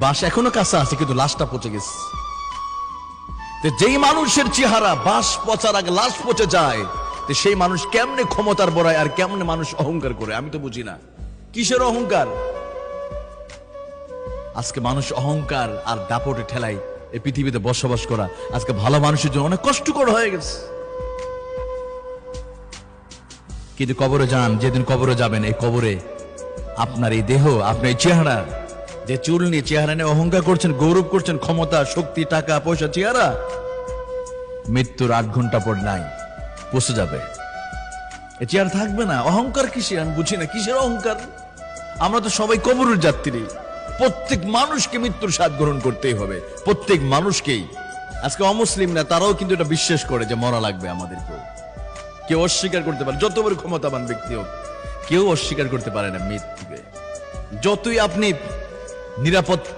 বাঁশ এখনো কাঁচা আছে, কিন্তু লাশটা পচে গেছে। যেই মানুষের চেহারা বাঁশ পচার আগে লাশ পচে যায়, সেই মানুষ কেমনে ক্ষমতার বড়ায় আর কেমনে মানুষ অহংকার করে, আমি তো বুঝি না। কিসের অহংকার? আজকে মানুষ অহংকার আর দাপটে ঠেলায় এই পৃথিবীতে বসবাস করা আজকে ভালো মানুষের জন্য অনেক কষ্টকর হয়ে গেছে। কিন্তু কবরে যান, যেদিন কবরে যাবেন, এই কবরে আপনার এই দেহ, আপনার এই চেহারা, যে চুল নিয়ে চেহারা নিয়ে অহংকার করছেন, গৌরব করছেন, ক্ষমতা, শক্তি, টাকা পয়সা, চেহারা, মৃত্যুর 8 ঘন্টা পর নাই, পচে যাবে। এ চেহারা থাকবে না। অহংকার কিসের আমি বুঝি না, কিসের অহংকার? আমরা তো সবাই কবরের যাত্রী। প্রত্যেক মানুষকে মৃত্যুর স্বাদ গ্রহণ করতেই হবে, প্রত্যেক মানুষকেই। আজকে অমুসলিম না, তারাও কিন্তু এটা বিশ্বাস করে যে মরা লাগবে আমাদেরকেও। কেউ অস্বীকার করতে পারে, যত বড় ক্ষমতাবান ব্যক্তি হোক, কেউ অস্বীকার করতে পারে না মৃত্যুকে। যতই আপনি নিরাপত্তা